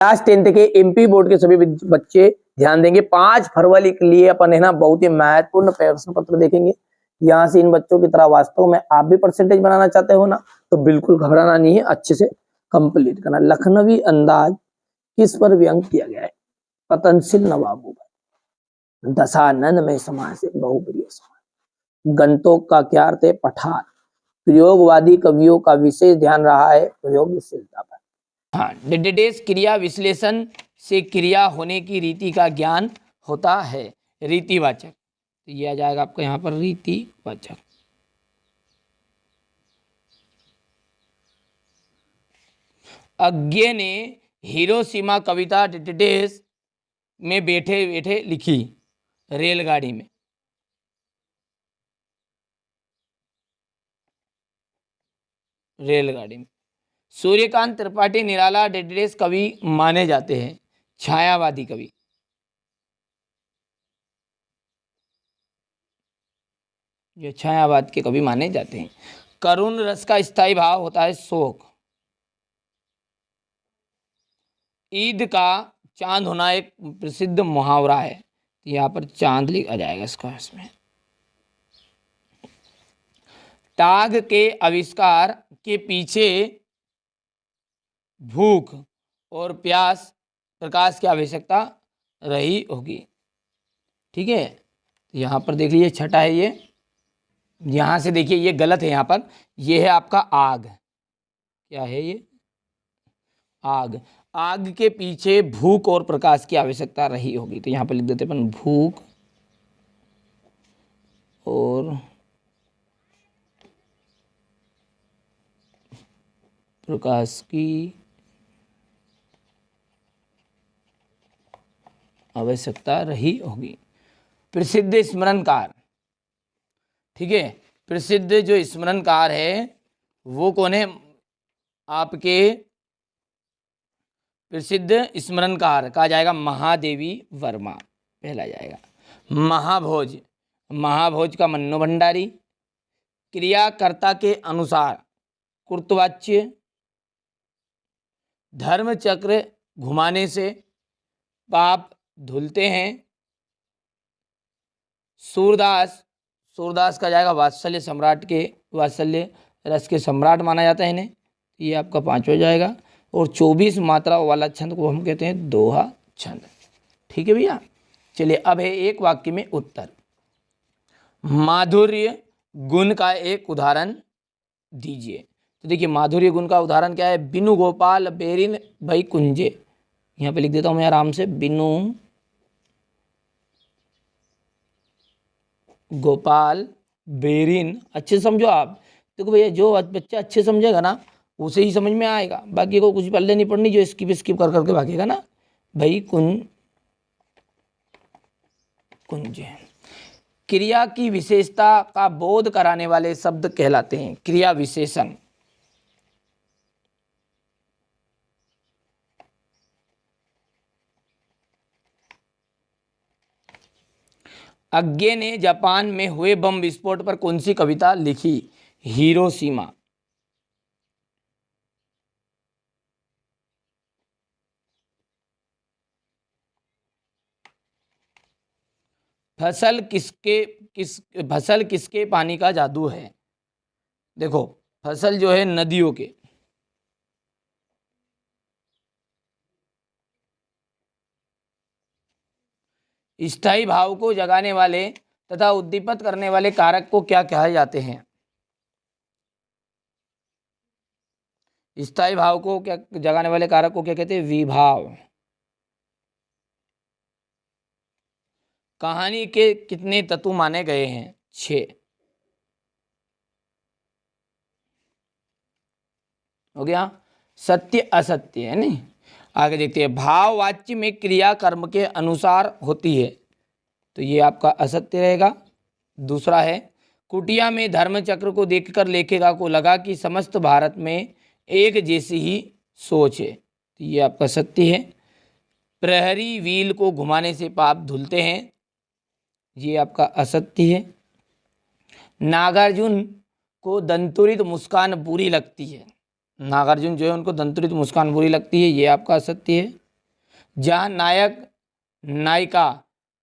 Class 10th के MP board के सभी बच्चे ध्यान देंगे। 5 फरवरी के लिए अपन है ना बहुत ही महत्वपूर्ण प्रश्न पत्र देखेंगे। यहाँ से इन बच्चों की तरह वास्तव में आप भी परसेंटेज बनाना चाहते हो ना, तो बिल्कुल घबराना नहीं है, अच्छे से कंप्लीट करना। लखनवी अंदाज किस पर व्यंग किया गया है? पतनशील नवाबों पर। दशानन में समास है, बहुप्रिय समास। गंतोक का क्या अर्थ है? पठार। प्रयोगवादी कवियों का विशेष ध्यान रहा है प्रयोगशीलता पर। हाँ, डेडेस क्रिया विश्लेषण से क्रिया होने की रीति का ज्ञान होता है। रीतिवाचक, तो ये आ जाएगा आपका यहाँ पर रीतिवाचक। अज्ञे ने हिरोशिमा कविता डेडेस में बैठे बैठे लिखी। रेलगाड़ी में। रेलगाड़ी में। सूर्यकांत त्रिपाठी निराला डेडेस कवि माने जाते हैं। छायावादी कवि। ये छायावाद के कवि माने जाते हैं। करुण रस का स्थायी भाव होता है शोक। ईद का चांद होना एक प्रसिद्ध मुहावरा है, तो यहाँ पर चांद लिखा जाएगा इसका। इसमें टाग के आविष्कार के पीछे भूख और प्यास, प्रकाश की आवश्यकता रही होगी। ठीक है, यहाँ पर देख लीजिए छठा है ये। यहाँ से देखिए ये गलत है, यहाँ पर ये है आपका आग। क्या है ये? आग। आग के पीछे भूख और प्रकाश की आवश्यकता रही होगी, तो यहाँ पर लिख देते अपन भूख और प्रकाश की आवश्यकता रही होगी। प्रसिद्ध स्मरणकार। ठीक है, प्रसिद्ध जो स्मरणकार है वो कौन है? आपके प्रसिद्ध स्मरणकार कहा जाएगा महादेवी वर्मा, पहला जाएगा। महाभोज। महाभोज का मन्नो भंडारी। क्रियाकर्ता के अनुसार कृतवाच्य। धर्म चक्र घुमाने से पाप धुलते हैं। सूरदास। सूरदास का जाएगा वात्सल्य सम्राट के, वात्सल्य रस के सम्राट माना जाता है इन्हें, ये आपका 5वां जाएगा। और 24 मात्राओं वाला छंद को हम कहते हैं दोहा छंद। ठीक है भैया, चलिए अब है एक वाक्य में उत्तर। माधुर्य गुण का एक उदाहरण दीजिए। तो देखिए माधुर्य गुण का उदाहरण क्या है? बिनु गोपाल बेरिन भई कुंजे। यहाँ पे लिख देता हूँ मैं आराम से, बिनु गोपाल बेरिन। अच्छे समझो आप। देखो भैया जो बच्चा अच्छे समझेगा ना उसे ही समझ में आएगा, बाकी को कुछ पल्ले नहीं पड़नी, जो स्किप कर करके भागेगा ना भाई कुंज। क्रिया की विशेषता का बोध कराने वाले शब्द कहलाते हैं क्रिया विशेषण। अज्ञे ने जापान में हुए बम विस्फोट पर कौन सी कविता लिखी? हिरोशिमा। फसल किसके पानी का जादू है? देखो फसल जो है नदियों के। स्थायी भाव को जगाने वाले तथा उद्दीपित करने वाले कारक को क्या कहा जाते हैं? स्थायी भाव को क्या जगाने वाले कारक को क्या कहते हैं? विभाव। कहानी के कितने तत्व माने गए हैं? 6। हो गया। सत्य असत्य है नहीं। आगे देखते हैं। भाववाच्य में क्रिया कर्म के अनुसार होती है, तो ये आपका असत्य रहेगा। दूसरा है कुटिया में धर्मचक्र को देखकर लेखिका को लगा कि समस्त भारत में एक जैसी ही सोच है, तो ये आपका सत्य है। प्रहरी व्हील को घुमाने से पाप धुलते हैं, ये आपका असत्य है। नागार्जुन को दंतुरित मुस्कान बुरी लगती है। नागार्जुन जो है उनको दंतुरित मुस्कान बुरी लगती है, ये आपका असत्य है। जहाँ नायक नायिका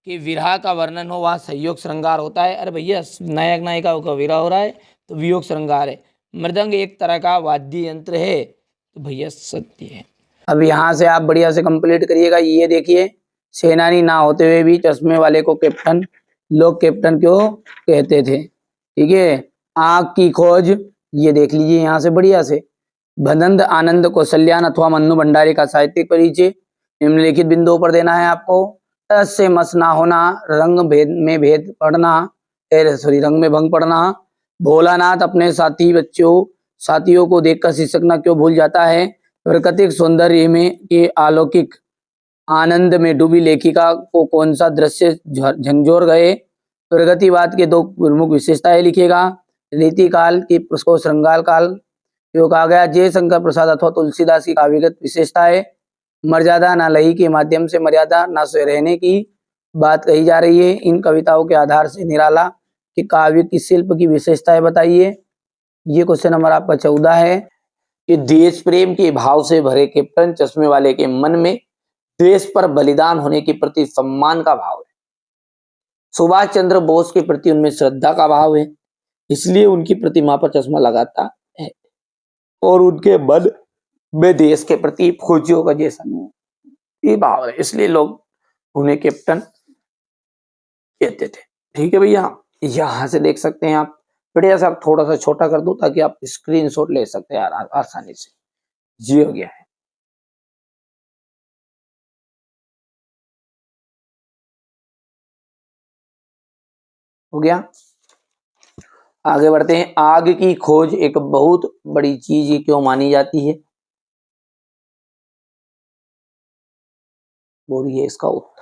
के विरह का वर्णन हो वहाँ संयोग श्रृंगार होता है। अरे भैया नायक नायिका का विरह हो रहा है तो वियोग श्रृंगार है। मृदंग एक तरह का वाद्य यंत्र है तो भैया सत्य है। अब यहाँ से आप बढ़िया से कंप्लीट करिएगा। ये देखिए, सेनानी ना होते हुए भी चश्मे वाले को कैप्टन लोग कैप्टन क्यों कहते थे। ठीक है, आग की खोज ये देख लीजिए यहाँ से बढ़िया से। भदंत आनंद कौशल्यान अथवा मन्नू भंडारी का साहित्यिक परिचय निम्नलिखित बिंदुओं पर देना है आपको। टस से मस ना होना, रंग भेद में भेद पढ़ना, रंग में भंग पढ़ना, भोलानाथ अपने साथियों को देखकर शिक्षक क्यों भूल जाता है, प्राकृतिक सौंदर्य में के अलौकिक आनंद में डूबी लेखिका को कौन सा दृश्य झंझोर गए, प्रगतिवाद के दो प्रमुख विशेषताएं लिखेगा, रीतिकाल की उसको श्रृंगार काल जो कहा गया, जयशंकर प्रसाद अथवा तुलसीदास की काव्यगत विशेषताएं, मर्यादा ना लही के माध्यम से मर्यादा ना से रहने की बात कही जा रही है। इन कविताओं के आधार से निराला कि काव्य की शिल्प की विशेषताएं बताइए। ये क्वेश्चन नंबर आपका 14 है कि देश प्रेम के भाव से भरे कैप्टन चश्मे वाले के मन में देश पर बलिदान होने के प्रति सम्मान का भाव है। सुभाष चंद्र बोस के प्रति उनमें श्रद्धा का भाव है, इसलिए उनकी प्रतिमा पर चश्मा लगाता है और उनके मन में देश के प्रति फौजियों का जैसा ये भाव है, इसलिए लोग उन्हें कैप्टन कहते थे। ठीक है भैया, यहां से देख सकते हैं आप। बढ़िया सा थोड़ा सा छोटा कर दूं ताकि आप स्क्रीनशॉट ले सकते हैं आसानी से। जी हो गया है। हो गया, आगे बढ़ते हैं। आग की खोज एक बहुत बड़ी चीज क्यों मानी जाती है, बोलिए इसका उत्तर।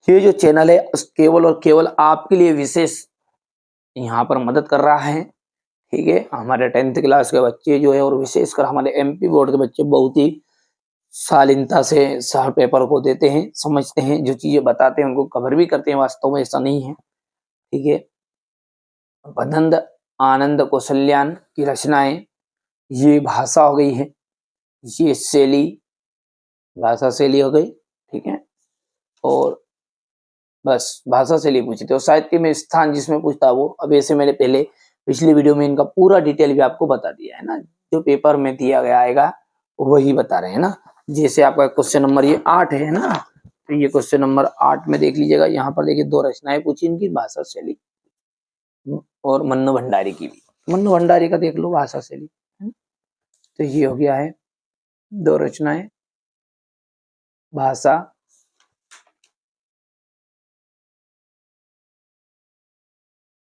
ये जो चैनल है केवल और केवल आपके लिए विशेष यहाँ पर मदद कर रहा है। ठीक है, हमारे 10th क्लास के बच्चे जो है और विशेषकर हमारे एमपी बोर्ड के बच्चे बहुत ही शालीनता से सर पेपर को देते हैं, समझते हैं, जो चीजें बताते हैं उनको कवर भी करते हैं। वास्तव में ऐसा नहीं है। ठीक है, भदंत आनंद कौशल्यान की रचनाएं, ये भाषा हो गई है, ये शैली भाषा शैली हो गई। ठीक है, और बस भाषा शैली पूछी थी और साहित्य में स्थान जिसमें पूछता वो। अब ऐसे मैंने पहले पिछली वीडियो में इनका पूरा डिटेल भी आपको बता दिया है ना, जो पेपर में दिया गया आएगा वही बता रहे हैं ना। जैसे आपका क्वेश्चन नंबर ये 8 है ना, तो ये क्वेश्चन नंबर 8 में देख लीजिएगा। यहाँ पर देखिए 2 रचनाएं पूछी इनकी, भाषा शैली और मन्नू भंडारी की भी। मन्नू भंडारी का देख लो भाषा शैली। तो ये हो गया है 2 रचनाएं, भाषा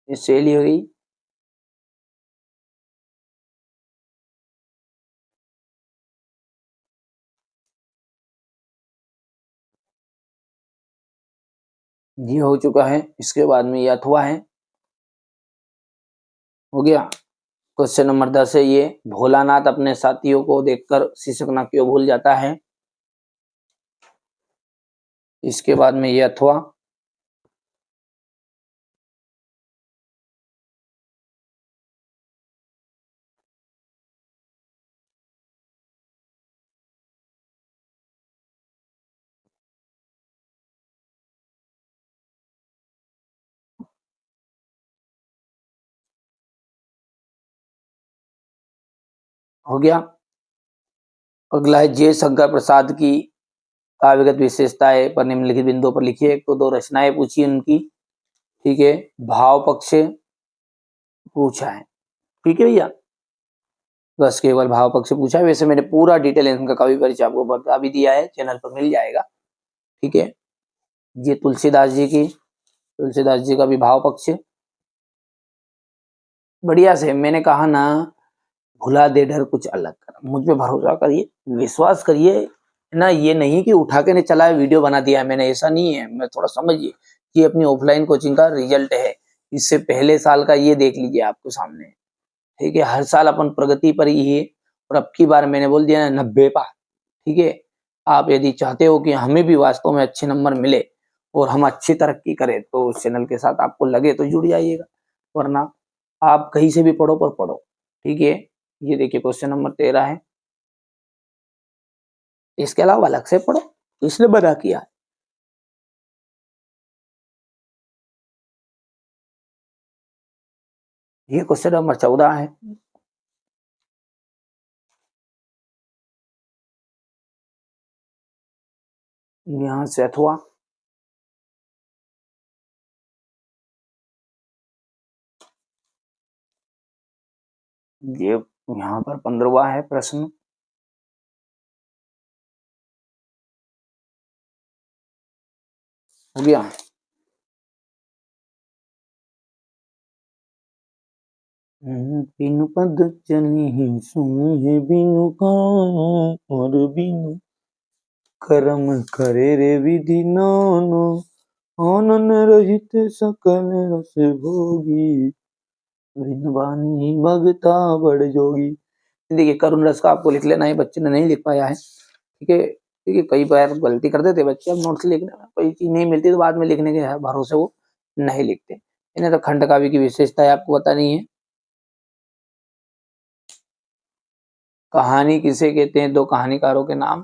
शैली हो गई। ये हो चुका है। इसके बाद में ये अथवा है, हो गया। क्वेश्चन नंबर 10 है ये, भोलानाथ अपने साथियों को देखकर शिक्षक क्यों भूल जाता है। इसके बाद में ये अथवा, हो गया। अगला है जयशंकर प्रसाद की काव्यगत विशेषताएं पर निम्नलिखित बिंदुओं पर लिखिए। एक तो 2 रचनाएं पूछी उनकी। ठीक है, भाव पक्ष पूछा है। ठीक है भैया, बस केवल भाव पक्ष पूछा है। वैसे मैंने पूरा डिटेल इनका कवि परिचय आपको बता भी दिया है, चैनल पर मिल जाएगा। ठीक है, ये तुलसीदास जी का भी भाव पक्ष बढ़िया से। मैंने कहा ना, भुला दे डर कुछ अलग कर, मुझ पे भरोसा करिए, विश्वास करिए ना। ये नहीं कि उठा के नहीं चला है वीडियो बना दिया है मैंने, ऐसा नहीं है। मैं थोड़ा समझिए, ये अपनी ऑफलाइन कोचिंग का रिजल्ट है। इससे पहले साल का ये देख लीजिए आपको सामने। ठीक है, हर साल अपन प्रगति पर ही है और अब की बार मैंने बोल दिया ना 90 पार। ठीक है, आप यदि चाहते हो कि हमें भी वास्तव में अच्छे नंबर मिले और हम अच्छी तरक्की करें तो उस चैनल के साथ आपको लगे तो जुड़ जाइएगा, वरना आप कहीं से भी पढ़ो पर पढ़ो, ठीक है। ये देखिए क्वेश्चन नंबर 13 है, इसके अलावा अलग से पढ़ो, इसने बना किया। ये क्वेश्चन नंबर 14 है, यहाँ से अथवा ये यहाँ पर 15वां है प्रश्न, हो गया। बिनु पद चली सुने बिनु और बिनु कर्म करे रे विधि नानो, आनन रहित सकल रस भोगी, बिनु बानी भगता बड़ जोगी। देखिए करुण रस का आपको लिख लेना है, बच्चे ने नहीं लिख पाया है, ठीक है। देखिए कई बार गलती कर देते बच्चे, अब नोट्स लिखने में कोई चीज नहीं मिलती तो बाद में लिखने के भरोसे वो नहीं लिखते। इन्हें तो खंड काव्य की विशेषता है आपको पता नहीं है। कहानी किसे कहते हैं, दो कहानीकारों के नाम।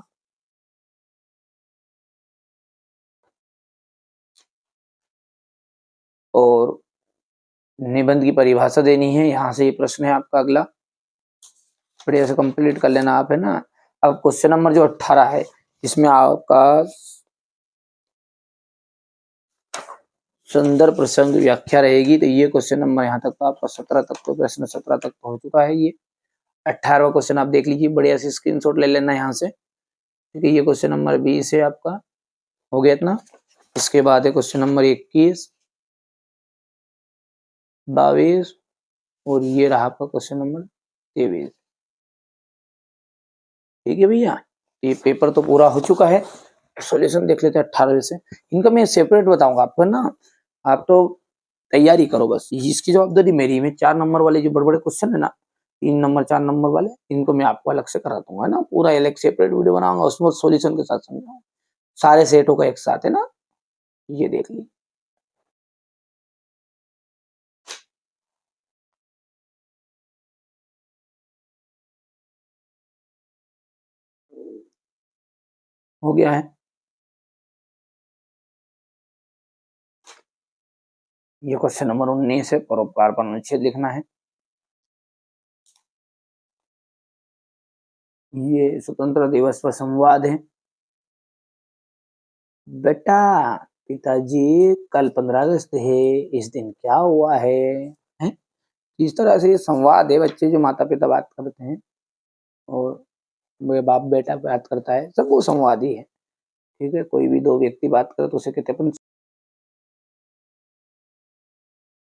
और निबंध की परिभाषा देनी है, यहाँ से ये प्रश्न है आपका अगला, बढ़िया से कंप्लीट कर लेना आप, है ना। अब क्वेश्चन नंबर जो 18 है, इसमें आपका सुंदर प्रसंग व्याख्या रहेगी। तो ये क्वेश्चन नंबर यहाँ तक तो आपका 17 तक, तो प्रश्न 17 तक तो हो चुका है। ये 18वां क्वेश्चन आप देख लीजिए, बढ़िया से स्क्रीनशॉट ले लेना यहाँ से, ठीक है। ये क्वेश्चन नंबर 20 है आपका, हो गया इतना। इसके बाद है क्वेश्चन नंबर 21, 22 और ये रहा आपका क्वेश्चन नंबर 23, ठीक है भैया। ये पेपर तो पूरा हो चुका है, सॉल्यूशन देख लेते हैं 18 से। इनका मैं सेपरेट बताऊंगा आपको ना, आप तो तैयारी करो बस, इसकी जवाबदारी मेरी। में 4 नंबर वाले जो बड़े बड़े क्वेश्चन है ना, 3 नंबर 4 नंबर वाले, इनको मैं आपको अलग से करा दूंगा, है ना। पूरा अलग सेपरेट वीडियो बनाऊंगा, उसमें सॉल्यूशन के साथ समझाऊंगा, सारे सेट होगा एक साथ, है ना। ये देख लीजिए, हो गया है। ये क्वेश्चन नंबर 19 है, परोपकार पर अनुच्छेद लिखना है। ये स्वतंत्र दिवस पर संवाद है। बेटा, पिताजी कल 15 अगस्त है, इस दिन क्या हुआ है, हैं? इस तरह से ये संवाद है, बच्चे जो माता पिता बात करते हैं और मेरे बाप बेटा बात करता है, सब वो संवाद ही है, ठीक है। कोई भी दो व्यक्ति बात करे तो उसे कहते हैं अपन